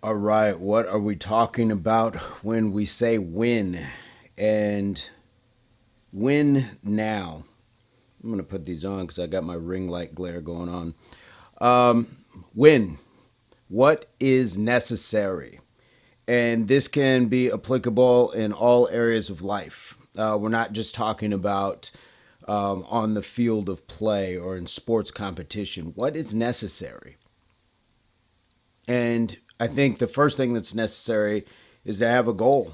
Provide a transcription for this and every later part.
All right, what are we talking about when we say win? And win now. I'm going to put these on because I got my ring light glare going on. Win. What is necessary? And this can be applicable in all areas of life. We're not just talking about on the field of play or in sports competition. What is necessary? And I think the first thing that's necessary is to have a goal.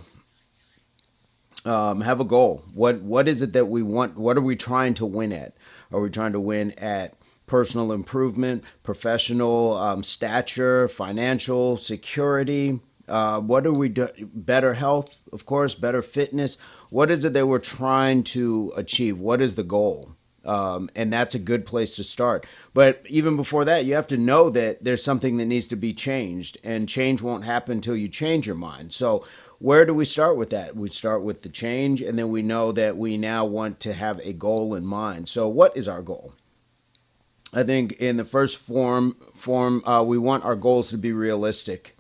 Have a goal. What is it that we want? What are we trying to win at? Are we trying to win at personal improvement, professional stature, financial security? What are we do? Better health, of course, better fitness. What is it that we're trying to achieve? What is the goal? And that's a good place to start. But even before that, you have to know that there's something that needs to be changed, and change won't happen until you change your mind. So, where do we start with that? We start with the change, and then we know that we now want to have a goal in mind. So, what is our goal? I think in the first form, we want our goals to be realistic.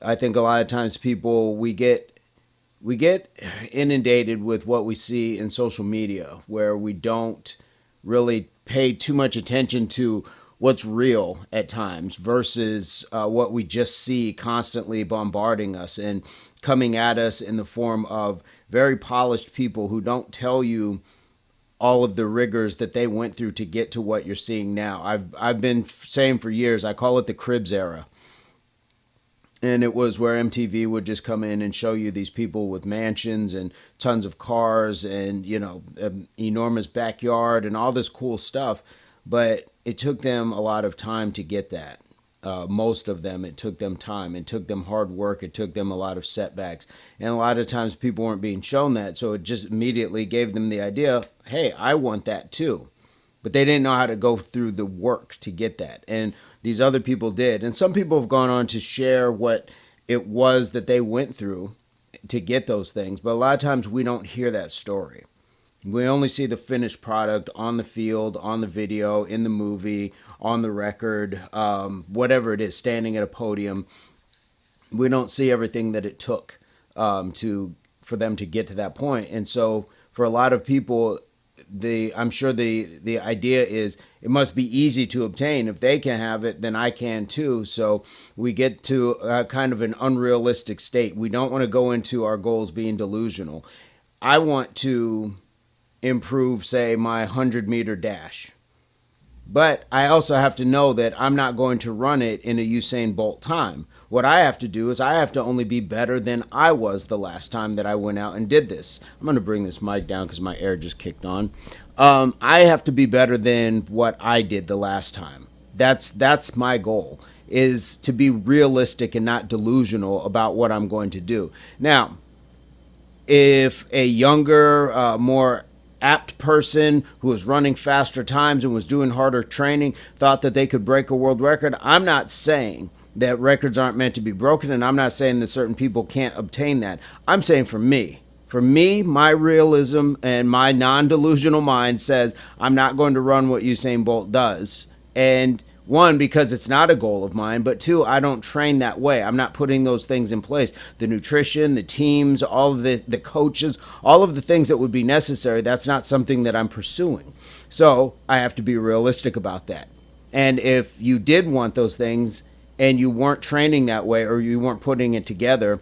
I think a lot of times people we get inundated with what we see in social media where we don't really pay too much attention to what's real at times versus what we just see constantly bombarding us and coming at us in the form of very polished people who don't tell you all of the rigors that they went through to get to what you're seeing now. I've been saying for years, I call it the Cribs era, and it was where MTV would just come in and show you these people with mansions and tons of cars and an enormous backyard and all this cool stuff, but it took them a lot of time to get that. Most of them, it took them time, it took them hard work, it took them a lot of setbacks, and a lot of times people weren't being shown that, so it just immediately gave them the idea, hey, I want that too. But they didn't know how to go through the work to get that. And these other people did. And some people have gone on to share what it was that they went through to get those things. But a lot of times we don't hear that story. We only see the finished product on the field, on the video, in the movie, on the record, whatever it is, standing at a podium. We don't see everything that it took for them to get to that point. And so for a lot of people, I'm sure the idea is it must be easy to obtain. If they can have it, then I can too. So we get to kind of an unrealistic state. We don't want to go into our goals being delusional. I want to improve, say, my 100-meter dash. But I also have to know that I'm not going to run it in a Usain Bolt time. What I have to do is I have to only be better than I was the last time that I went out and did this. I'm going to bring this mic down because my air just kicked on. I have to be better than what I did the last time. That's my goal, is to be realistic and not delusional about what I'm going to do. Now, if a younger, more apt person who was running faster times and was doing harder training thought that they could break a world record, I'm not saying that records aren't meant to be broken, and I'm not saying that certain people can't obtain that. I'm saying for me, my realism and my non-delusional mind says I'm not going to run what Usain Bolt does. And one, because it's not a goal of mine, but two, I don't train that way. I'm not putting those things in place. The nutrition, the teams, all of the coaches, all of the things that would be necessary, that's not something that I'm pursuing. So I have to be realistic about that. And if you did want those things and you weren't training that way or you weren't putting it together,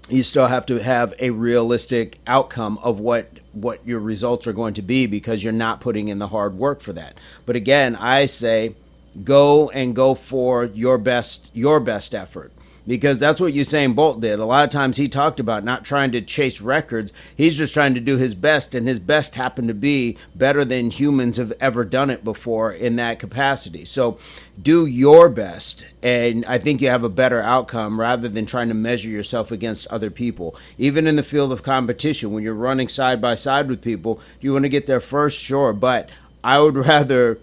you still have to have a realistic outcome of what your results are going to be because you're not putting in the hard work for that. But again, I say go for your best effort, because that's what Usain Bolt did. A lot of times he talked about not trying to chase records. He's just trying to do his best, and his best happened to be better than humans have ever done it before in that capacity. So do your best, and I think you have a better outcome rather than trying to measure yourself against other people. Even in the field of competition, when you're running side by side with people, do you want to get there first? Sure, but I would rather.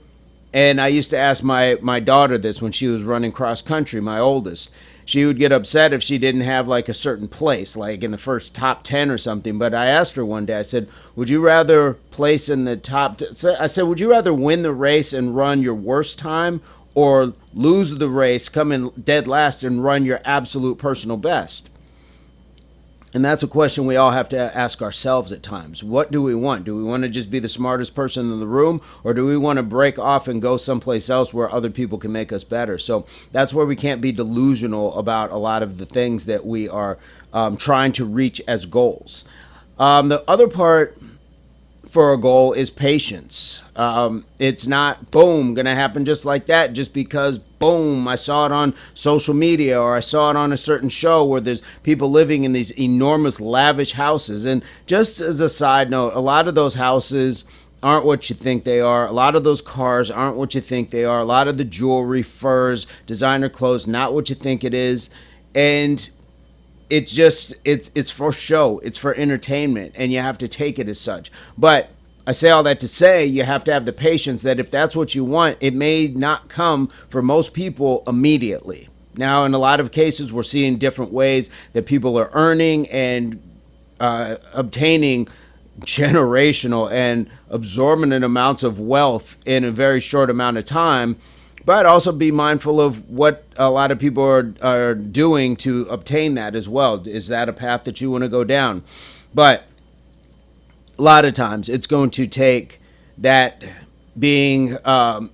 And I used to ask my daughter this when she was running cross country, my oldest. She would get upset if she didn't have like a certain place, like in the first top 10 or something. But I asked her one day, I said, would you rather place in the top? I said, would you rather win the race and run your worst time or lose the race, come in dead last, and run your absolute personal best? And that's a question we all have to ask ourselves at times. What do we want? Do we want to just be the smartest person in the room, or do we want to break off and go someplace else where other people can make us better? So that's where we can't be delusional about a lot of the things that we are trying to reach as goals. The other part for a goal is patience. It's not, boom, going to happen just like that, just because, boom, I saw it on social media or I saw it on a certain show where there's people living in these enormous lavish houses. And just as a side note, a lot of those houses aren't what you think they are. A lot of those cars aren't what you think they are. A lot of the jewelry, furs, designer clothes, not what you think it is. And it's for show, it's for entertainment, and you have to take it as such. But I say all that to say you have to have the patience that if that's what you want, it may not come for most people immediately. Now, in a lot of cases, we're seeing different ways that people are earning and obtaining generational and absorbent amounts of wealth in a very short amount of time. But also be mindful of what a lot of people are doing to obtain that as well. Is that a path that you want to go down? But a lot of times it's going to take that being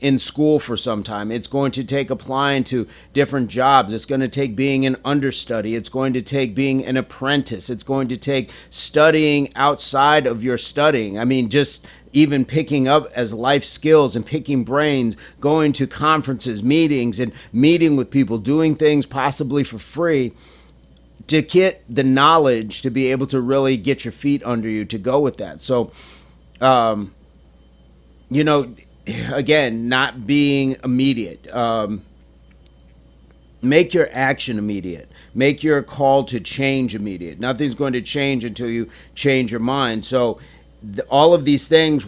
in school for some time. It's going to take applying to different jobs. It's going to take being an understudy. It's going to take being an apprentice. It's going to take studying outside of your studying. I mean, just even picking up as life skills and picking brains, going to conferences, meetings, and meeting with people, doing things possibly for free to get the knowledge to be able to really get your feet under you to go with that. So, again, not being immediate. Make your action immediate. Make your call to change immediate. Nothing's going to change until you change your mind. So all of these things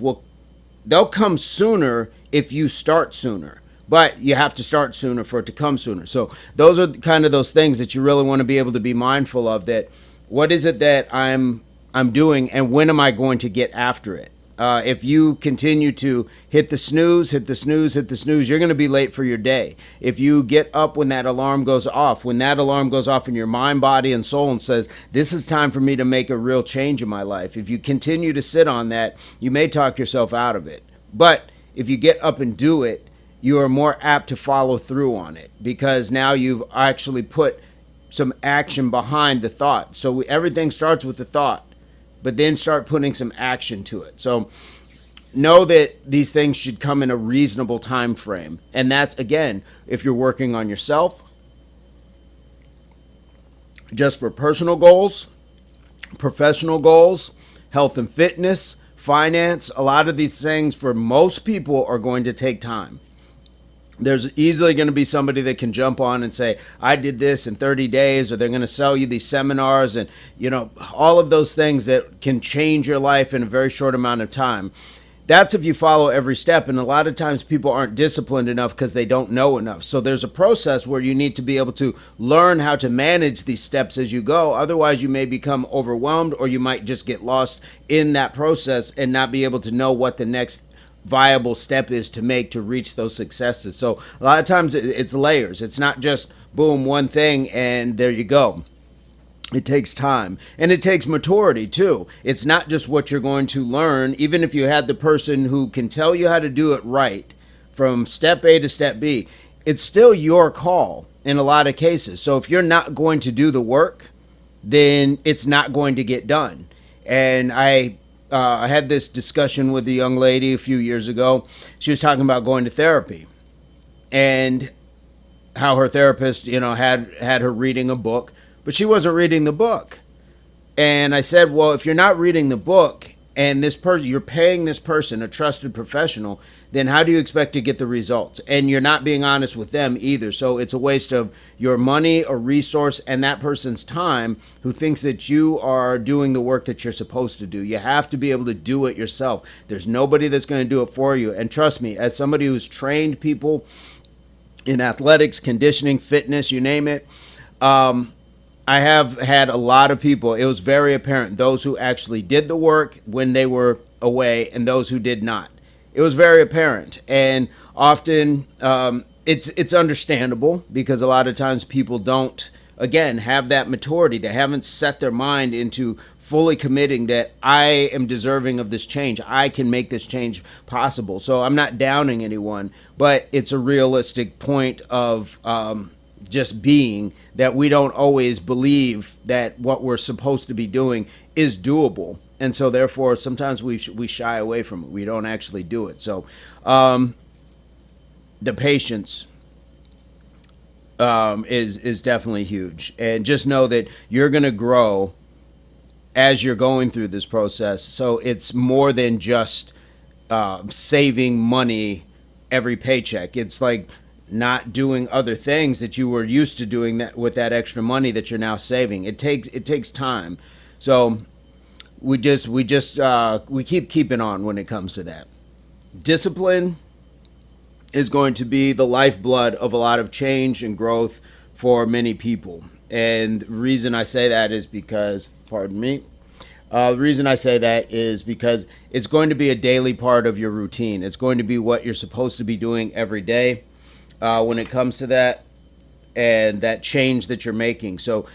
they'll come sooner if you start sooner. But you have to start sooner for it to come sooner. So those are kind of those things that you really want to be able to be mindful of. That what is it that I'm doing, and when am I going to get after it? If you continue to hit the snooze, you're going to be late for your day. If you get up when that alarm goes off in your mind, body, and soul and says, this is time for me to make a real change in my life. If you continue to sit on that, you may talk yourself out of it. But if you get up and do it, you are more apt to follow through on it because now you've actually put some action behind the thought. So everything starts with the thought, but then start putting some action to it. So know that these things should come in a reasonable time frame. And that's, again, if you're working on yourself, just for personal goals, professional goals, health and fitness, finance, a lot of these things for most people are going to take time. There's easily going to be somebody that can jump on and say, I did this in 30 days, or they're going to sell you these seminars and, all of those things that can change your life in a very short amount of time. That's if you follow every step. And a lot of times people aren't disciplined enough because they don't know enough. So there's a process where you need to be able to learn how to manage these steps as you go. Otherwise, you may become overwhelmed, or you might just get lost in that process and not be able to know what the next viable step is to make to reach those successes. So a lot of times it's layers. It's not just boom, one thing and there you go. It takes time, and it takes maturity too. It's not just what you're going to learn. Even if you had the person who can tell you how to do it right from step A to step B, it's still your call in a lot of cases. So if you're not going to do the work, then it's not going to get done. And I had this discussion with a young lady a few years ago. She was talking about going to therapy and how her therapist, had her reading a book, but she wasn't reading the book. And I said, well, if you're not reading the book and this person, you're paying this person, a trusted professional, then how do you expect to get the results? And you're not being honest with them either. So it's a waste of your money or resource and that person's time who thinks that you are doing the work that you're supposed to do. You have to be able to do it yourself. There's nobody that's going to do it for you. And trust me, as somebody who's trained people in athletics, conditioning, fitness, you name it, I have had a lot of people, it was very apparent, those who actually did the work when they were away and those who did not. It was very apparent. And often it's understandable because a lot of times people don't, again, have that maturity. They haven't set their mind into fully committing that I am deserving of this change. I can make this change possible. So I'm not downing anyone, but it's a realistic point of just being that we don't always believe that what we're supposed to be doing is doable. And so therefore sometimes we shy away from it. We don't actually do it. So the patience is definitely huge. And just know that you're going to grow as you're going through this process. So it's more than just saving money every paycheck. It's like not doing other things that you were used to doing that with that extra money that you're now saving. It takes time. So we keep keeping on when it comes to that. Discipline is going to be the lifeblood of a lot of change and growth for many people. And the reason I say that is because, pardon me, the reason I say that is because it's going to be a daily part of your routine. It's going to be what you're supposed to be doing every day when it comes to that and that change that you're making. So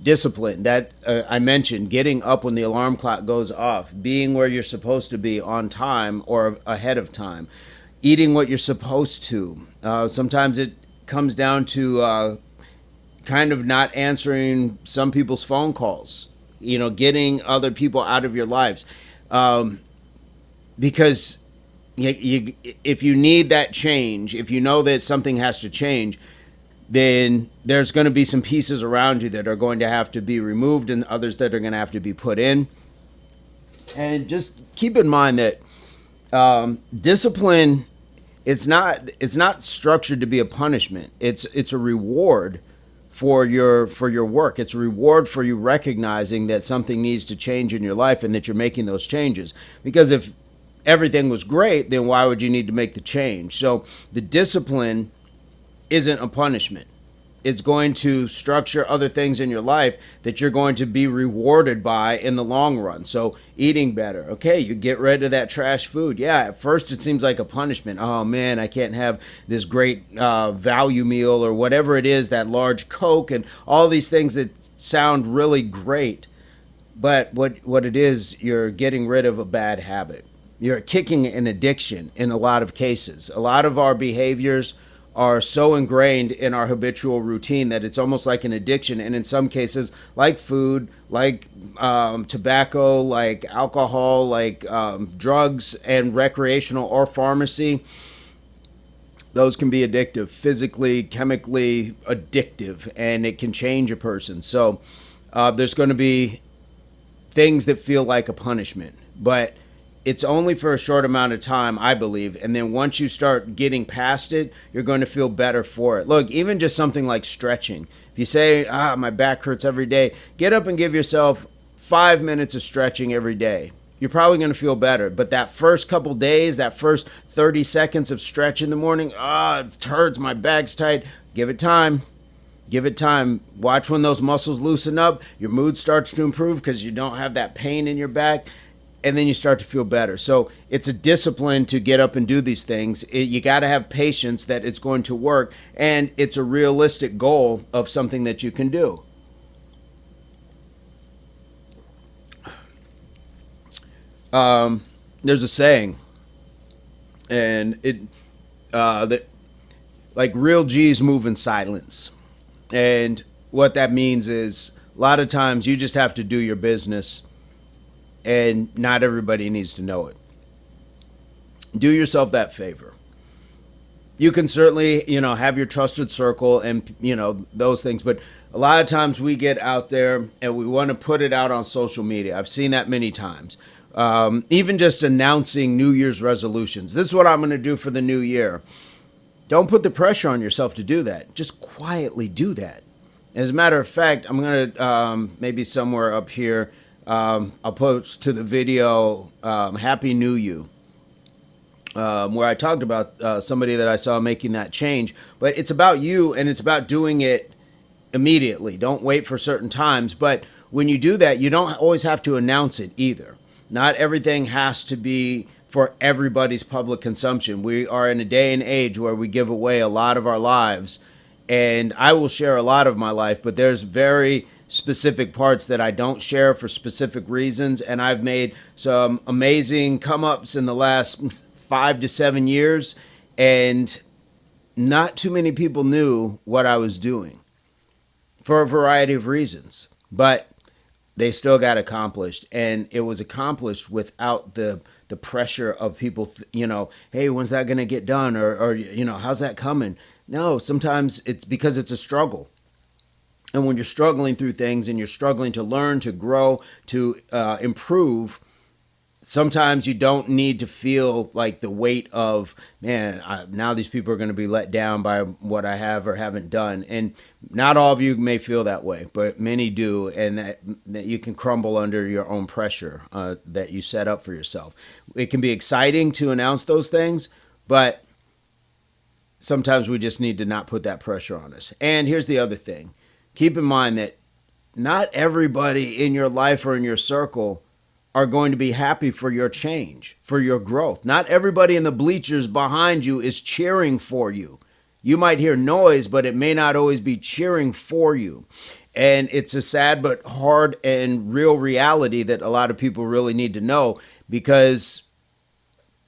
discipline, that I mentioned, getting up when the alarm clock goes off, being where you're supposed to be on time or ahead of time, eating what you're supposed to. Sometimes it comes down to kind of not answering some people's phone calls, getting other people out of your lives. Because if you need that change, if you know that something has to change, then there's going to be some pieces around you that are going to have to be removed and others that are going to have to be put in. And just keep in mind that discipline, it's not structured to be a punishment. It's a reward for your work. It's a reward for you recognizing that something needs to change in your life and that you're making those changes. Because if everything was great, then why would you need to make the change? So the discipline isn't a punishment. It's going to structure other things in your life that you're going to be rewarded by in the long run. So eating better. Okay, you get rid of that trash food. Yeah, at first it seems like a punishment. Oh man, I can't have this great value meal or whatever it is, that large Coke and all these things that sound really great. But what it is, you're getting rid of a bad habit. You're kicking an addiction in a lot of cases. A lot of our behaviors are so ingrained in our habitual routine that it's almost like an addiction. And in some cases, like food, like tobacco, like alcohol, like drugs and recreational or pharmacy, those can be addictive, physically, chemically addictive, and it can change a person. So there's going to be things that feel like a punishment, but it's only for a short amount of time, I believe. And then once you start getting past it, you're going to feel better for it. Look, even just something like stretching. If you say, my back hurts every day, get up and give yourself 5 minutes of stretching every day. You're probably going to feel better. But that first couple days, that first 30 seconds of stretch in the morning, it hurts, my back's tight. Give it time. Give it time. Watch when those muscles loosen up. Your mood starts to improve because you don't have that pain in your back. And then you start to feel better. So it's a discipline to get up and do these things. You got to have patience that it's going to work, and it's a realistic goal of something that you can do. There's a saying, and that like real G's move in silence, and what that means is a lot of times you just have to do your business. And not everybody needs to know it. Do yourself that favor. You can certainly, have your trusted circle and, those things. But a lot of times we get out there and we want to put it out on social media. I've seen that many times. Even just announcing New Year's resolutions. This is what I'm going to do for the new year. Don't put the pressure on yourself to do that. Just quietly do that. As a matter of fact, I'm going to maybe somewhere up here, I'll post to the video Happy New You, where I talked about somebody that I saw making that change. But it's about you, and it's about doing it immediately. Don't wait for certain times. But when you do that, you don't always have to announce it either. Not everything has to be for everybody's public consumption. We are in a day and age where we give away a lot of our lives, and I will share a lot of my life, but there's very specific parts that I don't share for specific reasons. And I've made some amazing come ups in the last 5 to 7 years, and not too many people knew what I was doing for a variety of reasons, but they still got accomplished. And it was accomplished without the pressure of people, hey, when's that going to get done? Or, how's that coming? No, sometimes it's because it's a struggle. And when you're struggling through things and you're struggling to learn, to grow, to improve, sometimes you don't need to feel like the weight of, man, now these people are going to be let down by what I have or haven't done. And not all of you may feel that way, but many do. And that you can crumble under your own pressure that you set up for yourself. It can be exciting to announce those things, but sometimes we just need to not put that pressure on us. And here's the other thing. Keep in mind that not everybody in your life or in your circle are going to be happy for your change, for your growth. Not everybody in the bleachers behind you is cheering for you. You might hear noise, but it may not always be cheering for you. And it's a sad but hard and real reality that a lot of people really need to know, because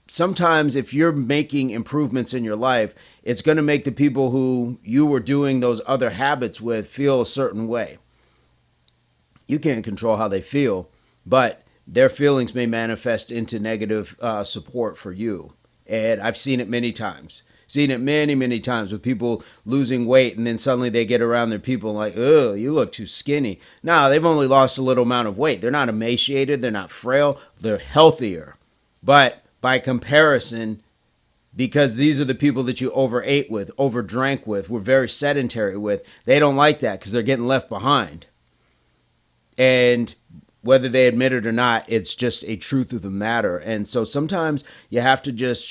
sometimes if you're making improvements in your life, it's going to make the people who you were doing those other habits with feel a certain way. You can't control how they feel, but their feelings may manifest into negative support for you. And I've seen it many times. Seen it many, many times with people losing weight, and then suddenly they get around their people and like, oh, you look too skinny. No, they've only lost a little amount of weight. They're not emaciated. They're not frail. They're healthier. But by comparison, because these are the people that you overate with, overdrank with, were very sedentary with, they don't like that because they're getting left behind. And whether they admit it or not, it's just a truth of the matter. And so sometimes you have to just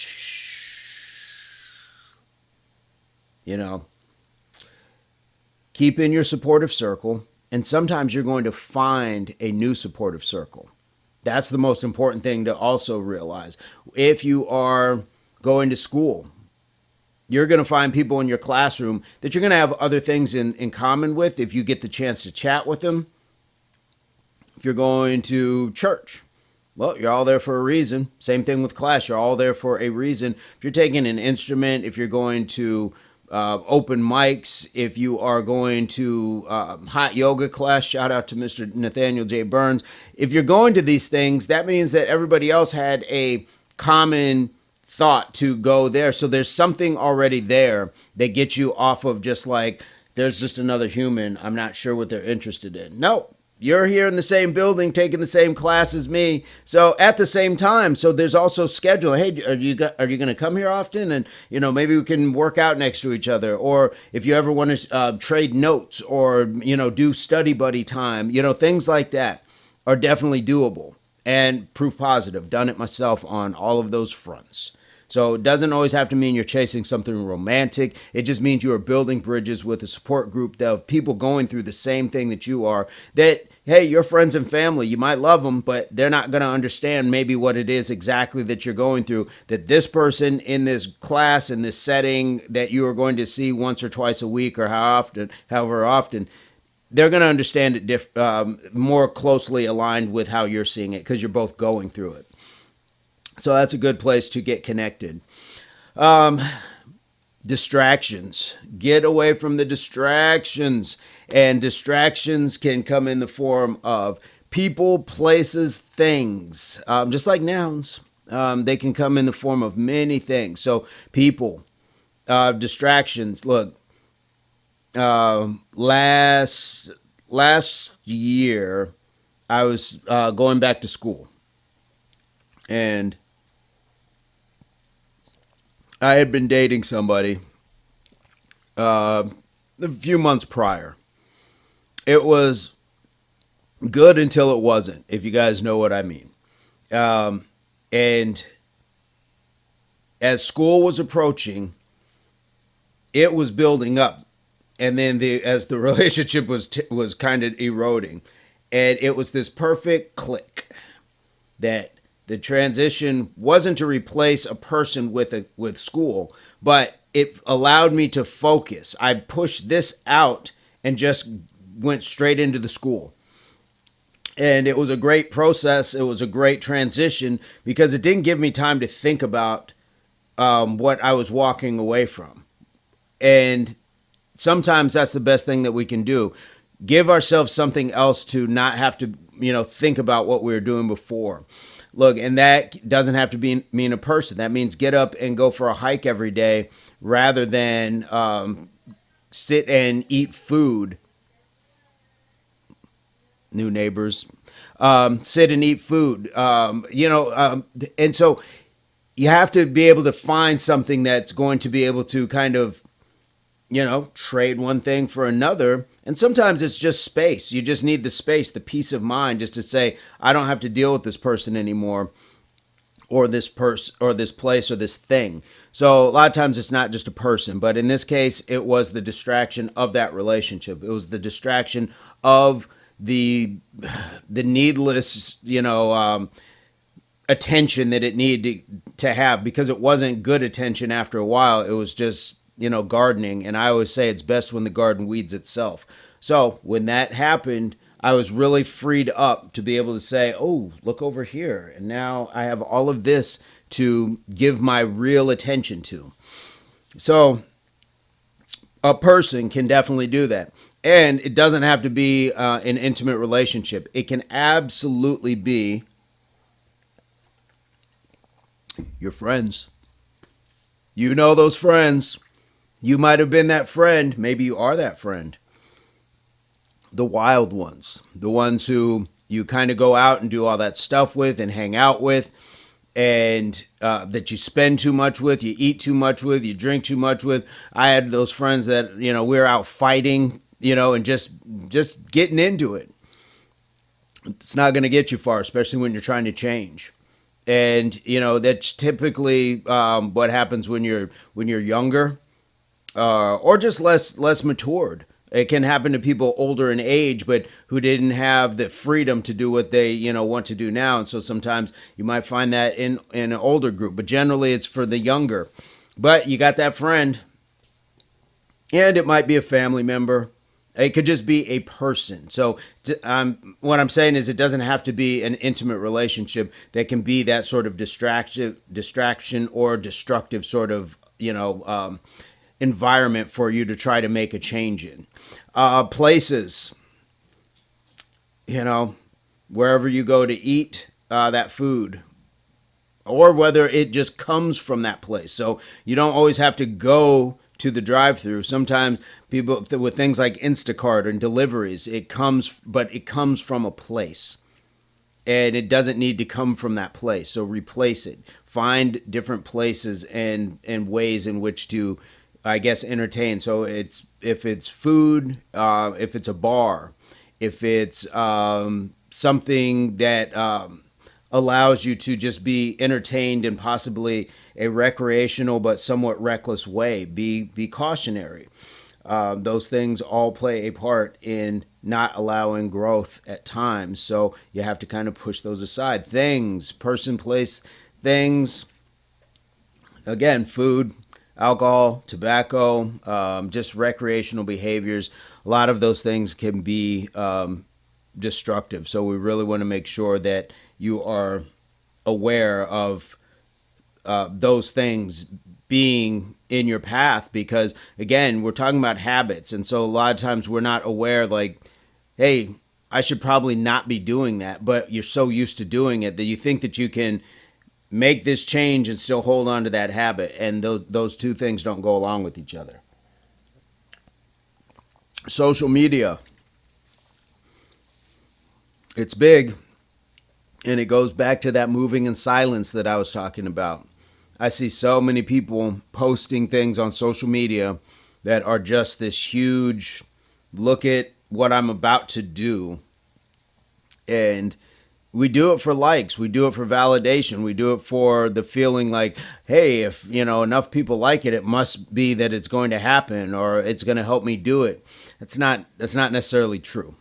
keep in your supportive circle. And sometimes you're going to find a new supportive circle. That's the most important thing to also realize. If you are going to school, you're going to find people in your classroom that you're going to have other things in common with if you get the chance to chat with them. If you're going to church, well, you're all there for a reason. Same thing with class. You're all there for a reason. If you're taking an instrument, if you're going to open mics, if you are going to hot yoga class, shout out to Mr. Nathaniel J. Burns. If you're going to these things, that means that everybody else had a common thought to go there. So there's something already there that gets you off of just like, there's just another human. I'm not sure what they're interested in. No. You're here in the same building, taking the same class as me. So at the same time, so there's also schedule. Hey, are you going to come here often? And, maybe we can work out next to each other. Or if you ever want to trade notes or, do study buddy time, things like that are definitely doable and proof positive. Done it myself on all of those fronts. So it doesn't always have to mean you're chasing something romantic. It just means you are building bridges with a support group of people going through the same thing that you are. That, hey, your friends and family, you might love them, but they're not going to understand maybe what it is exactly that you're going through. That this person in this class, in this setting that you are going to see once or twice a week or however often, they're going to understand it more closely aligned with how you're seeing it because you're both going through it. So that's a good place to get connected. Distractions. Get away from the distractions. And distractions can come in the form of people, places, things. Just like nouns. They can come in the form of many things. So people, distractions. Look, last year, I was going back to school. And I had been dating somebody a few months prior. It was good until it wasn't, if you guys know what I mean. And as school was approaching, it was building up. And then as the relationship was kind of eroding. And it was this perfect click that The transition wasn't to replace a person with school, but it allowed me to focus. I pushed this out and just went straight into the school. And it was a great process. It was a great transition because it didn't give me time to think about what I was walking away from. And sometimes that's the best thing that we can do. Give ourselves something else to not have to, think about what we were doing before. Look, and that doesn't have to mean a person. That means get up and go for a hike every day rather than sit and eat food. New neighbors. Sit and eat food. And so you have to be able to find something that's going to be able to kind of, trade one thing for another. And sometimes it's just space. You just need the space, the peace of mind, just to say, I don't have to deal with this person anymore, or this person, or this place, or this thing. So a lot of times it's not just a person, but in this case, it was the distraction of that relationship. It was the distraction of the needless, attention that it needed to have, because it wasn't good attention after a while. It was just, gardening. And I always say it's best when the garden weeds itself. So when that happened, I was really freed up to be able to say, oh, look over here. And now I have all of this to give my real attention to. So a person can definitely do that. And it doesn't have to be an intimate relationship. It can absolutely be your friends. You know those friends. You might have been that friend. Maybe you are that friend. The wild ones. The ones who you kind of go out and do all that stuff with and hang out with, and that you spend too much with, you eat too much with, you drink too much with. I had those friends that, we were out fighting, and just getting into it. It's not going to get you far, especially when you're trying to change. And that's typically what happens when you're younger, or just less matured. It can happen to people older in age, but who didn't have the freedom to do what they want to do now. And so sometimes you might find that in an older group, but generally it's for the younger. But you got that friend, and it might be a family member. It could just be a person. So what I'm saying is, it doesn't have to be an intimate relationship. That can be that sort of distraction or destructive sort of, environment for you to try to make a change in. Places, wherever you go to eat that food, or whether it just comes from that place. So you don't always have to go to the drive-through. Sometimes people with things like Instacart and deliveries, it comes from a place, and it doesn't need to come from that place. So replace it. Find different places and ways in which to, I guess, entertain. So if it's food, if it's a bar, if it's something that allows you to just be entertained in possibly a recreational but somewhat reckless way. Be cautionary. Those things all play a part in not allowing growth at times. So you have to kind of push those aside. Things, person, place, things. Again, food, alcohol, tobacco, just recreational behaviors. A lot of those things can be destructive. So we really want to make sure that you are aware of those things being in your path, because again, we're talking about habits. And so a lot of times we're not aware, like, hey, I should probably not be doing that, but you're so used to doing it that you think that you can make this change and still hold on to that habit. And those two things don't go along with each other. Social media. It's big, and it goes back to that moving in silence that I was talking about. I see so many people posting things on social media that are just this huge, look at what I'm about to do. And we do it for likes. We do it for validation. We do it for the feeling like, hey, if enough people like it, it must be that it's going to happen, or it's going to help me do it. That's not necessarily true.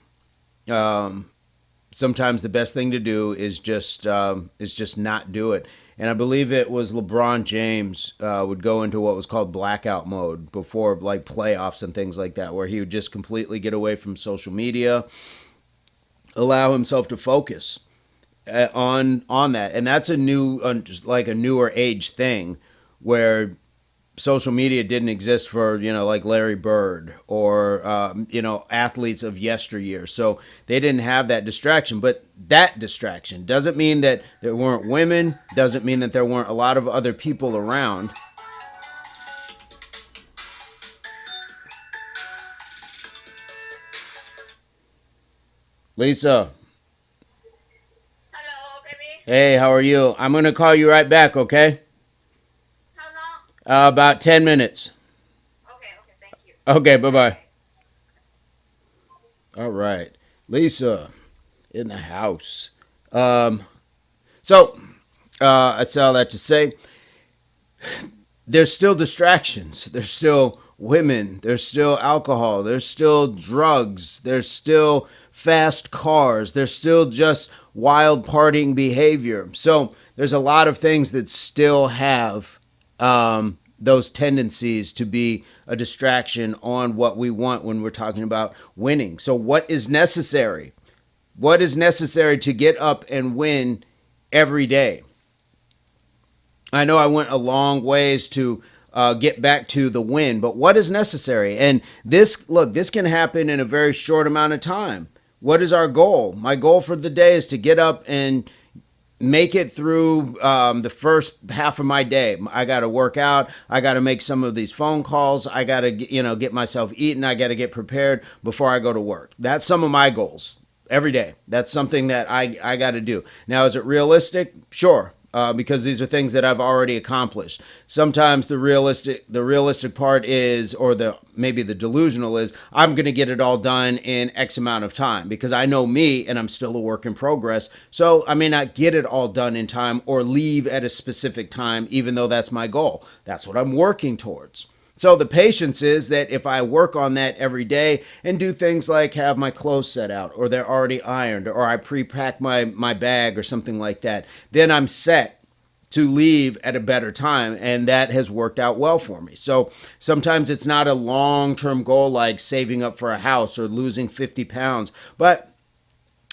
sometimes the best thing to do is just not do it. And I believe it was LeBron James would go into what was called blackout mode before like playoffs and things like that, where he would just completely get away from social media, allow himself to focus on that. And that's a new like a newer age thing where social media didn't exist for like Larry Bird or athletes of yesteryear, so they didn't have that distraction. But that distraction doesn't mean that there weren't women, doesn't mean that there weren't a lot of other people around. Lisa, Hello, baby. hey, how are you? I'm gonna call you right back, okay? How long? About 10 minutes. Okay, okay, thank you. Okay, bye bye. Okay. All right, Lisa in the house. um so I say all that to say there's still distractions. There's still women. There's still alcohol. There's still drugs. There's still fast cars. There's still just wild partying behavior. So there's a lot of things that still have those tendencies to be a distraction on what we want when we're talking about winning. So, what is necessary? What is necessary to get up and win every day? I know I went a long ways to get back to the win, but what is necessary? And this can happen in a very short amount of time. What is our goal? My goal for the day is to get up and make it through the first half of my day. I got to work out. I got to make some of these phone calls. I got to get myself eaten. I got to get prepared before I go to work. That's some of my goals every day. That's something that I got to do. Now, is it realistic? Sure. Because these are things that I've already accomplished. Sometimes the realistic part is, or the maybe the delusional is, I'm going to get it all done in X amount of time because I know me and I'm still a work in progress. So I may not get it all done in time or leave at a specific time, even though that's my goal. That's what I'm working towards. So the patience is that if I work on that every day and do things like have my clothes set out or they're already ironed or I pre-pack my bag or something like that, then I'm set to leave at a better time, and that has worked out well for me. So sometimes it's not a long-term goal like saving up for a house or losing 50 pounds, but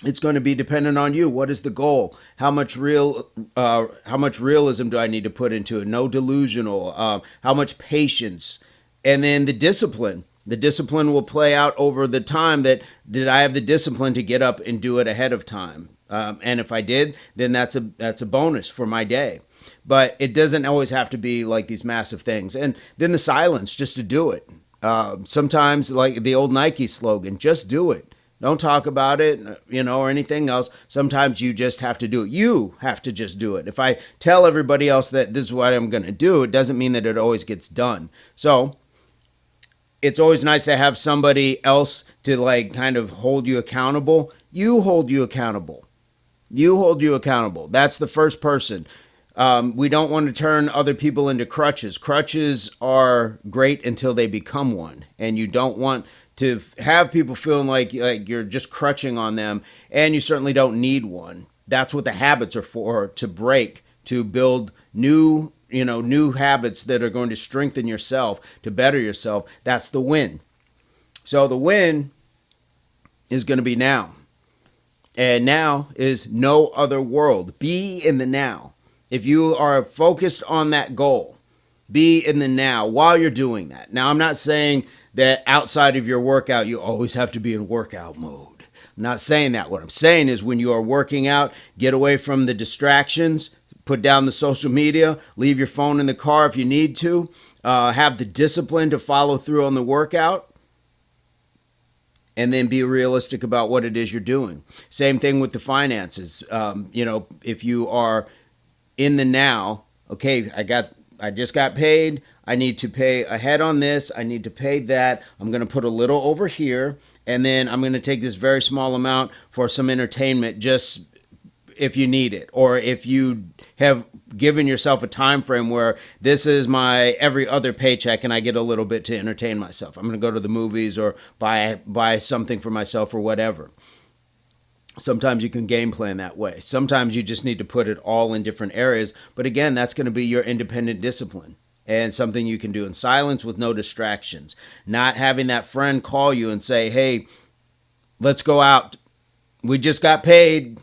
it's going to be dependent on you. What is the goal? How much realism do I need to put into it? No delusional. How much patience, and then the discipline. The discipline will play out over the time that did I have the discipline to get up and do it ahead of time. And if I did, then that's a bonus for my day. But it doesn't always have to be like these massive things. And then the silence, just to do it. Sometimes, like the old Nike slogan, just do it. Don't talk about it, or anything else. Sometimes you just have to do it. You have to just do it. If I tell everybody else that this is what I'm going to do, it doesn't mean that it always gets done. So it's always nice to have somebody else to like kind of hold you accountable. You hold you accountable. You hold you accountable. That's the first person. We don't want to turn other people into crutches. Crutches are great until they become one, and you don't want to have people feeling like you're just crutching on them, and you certainly don't need one. That's what the habits are for, to break, to build new habits that are going to strengthen yourself, to better yourself. That's the win. So the win is going to be now. And now is no other world. Be in the now. If you are focused on that goal, be in the now while you're doing that. Now, I'm not saying that outside of your workout, you always have to be in workout mode. I'm not saying that. What I'm saying is when you are working out, get away from the distractions, put down the social media, leave your phone in the car if you need to, have the discipline to follow through on the workout, and then be realistic about what it is you're doing. Same thing with the finances. If you are in the now, okay, I just got paid. I need to pay ahead on this. I need to pay that. I'm going to put a little over here, and then I'm going to take this very small amount for some entertainment just if you need it, or if you have given yourself a time frame where this is my every other paycheck and I get a little bit to entertain myself. I'm going to go to the movies or buy something for myself or whatever. Sometimes you can game plan that way. Sometimes you just need to put it all in different areas. But again, that's going to be your independent discipline and something you can do in silence with no distractions. Not having that friend call you and say, hey, let's go out. We just got paid.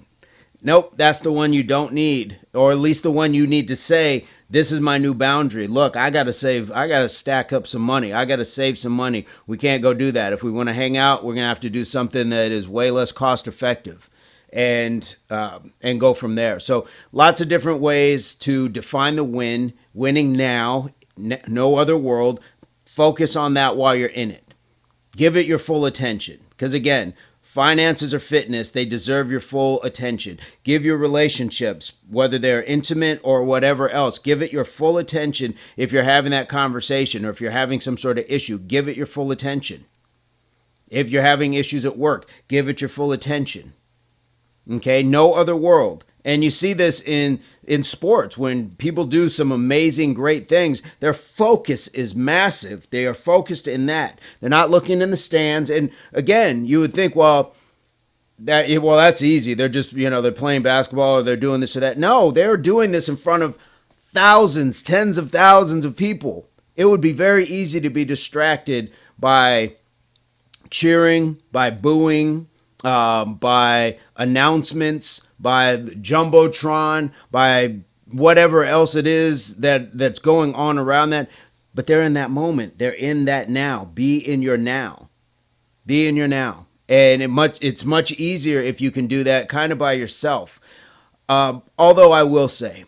Nope, that's the one you don't need, or at least the one you need to say, this is my new boundary. Look, I got to stack up some money. I got to save some money. We can't go do that. If we want to hang out, we're going to have to do something that is way less cost effective and go from there. So lots of different ways to define the win, winning now, no other world. Focus on that while you're in it. Give it your full attention. Because again, finances or fitness, they deserve your full attention. Give your relationships, whether they're intimate or whatever else, give it your full attention. If you're having that conversation or if you're having some sort of issue, give it your full attention. If you're having issues at work, give it your full attention. Okay, no other world. And you see this in sports when people do some amazing, great things. Their focus is massive. They are focused in that. They're not looking in the stands. And again, you would think, that's easy. They're just, they're playing basketball or they're doing this or that. No, they're doing this in front of thousands, tens of thousands of people. It would be very easy to be distracted by cheering, by booing, by announcements, by Jumbotron, by whatever else it is that's going on around that. But they're in that moment. They're in that now. Be in your now. Be in your now. And it's much easier if you can do that kind of by yourself. Although I will say,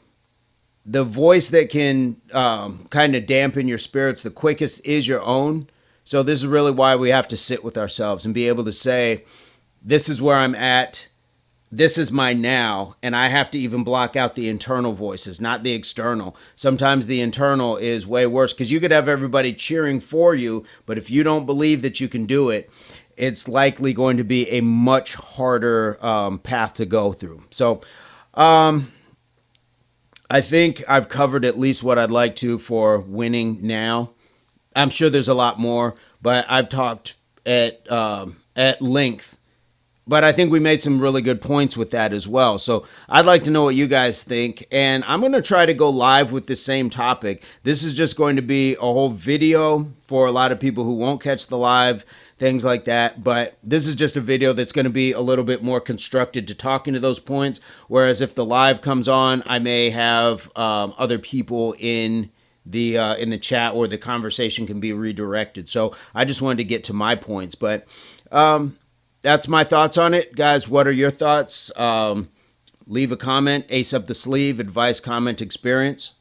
the voice that can kind of dampen your spirits the quickest is your own. So this is really why we have to sit with ourselves and be able to say, this is where I'm at. This is my now. And I have to even block out the internal voices, not the external. Sometimes the internal is way worse because you could have everybody cheering for you. But if you don't believe that you can do it, it's likely going to be a much harder path to go through. So I think I've covered at least what I'd like to for winning now. I'm sure there's a lot more, but I've talked at length. But I think we made some really good points with that as well. So I'd like to know what you guys think. And I'm going to try to go live with the same topic. This is just going to be a whole video for a lot of people who won't catch the live, things like that. But this is just a video that's going to be a little bit more constructed to talk into those points. Whereas if the live comes on, I may have other people in the chat where the conversation can be redirected. So I just wanted to get to my points. But that's my thoughts on it. Guys, what are your thoughts? Leave a comment. Ace up the sleeve. Advice, comment, experience.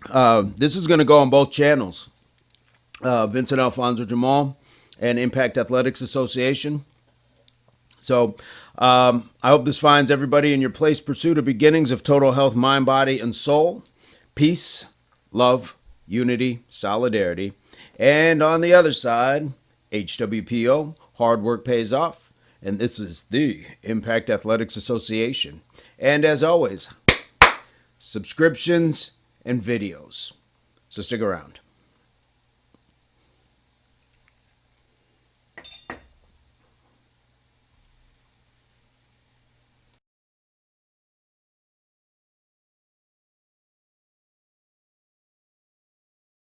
This is going to go on both channels. Vincent Alfonso Jamal and Impact Athletics Association. So I hope this finds everybody in your place. Pursuit of beginnings of total health, mind, body, and soul. Peace, love, unity, solidarity. And on the other side, HWPO, hard work pays off. And this is the Impact Athletics Association. And as always, subscriptions and videos. So stick around.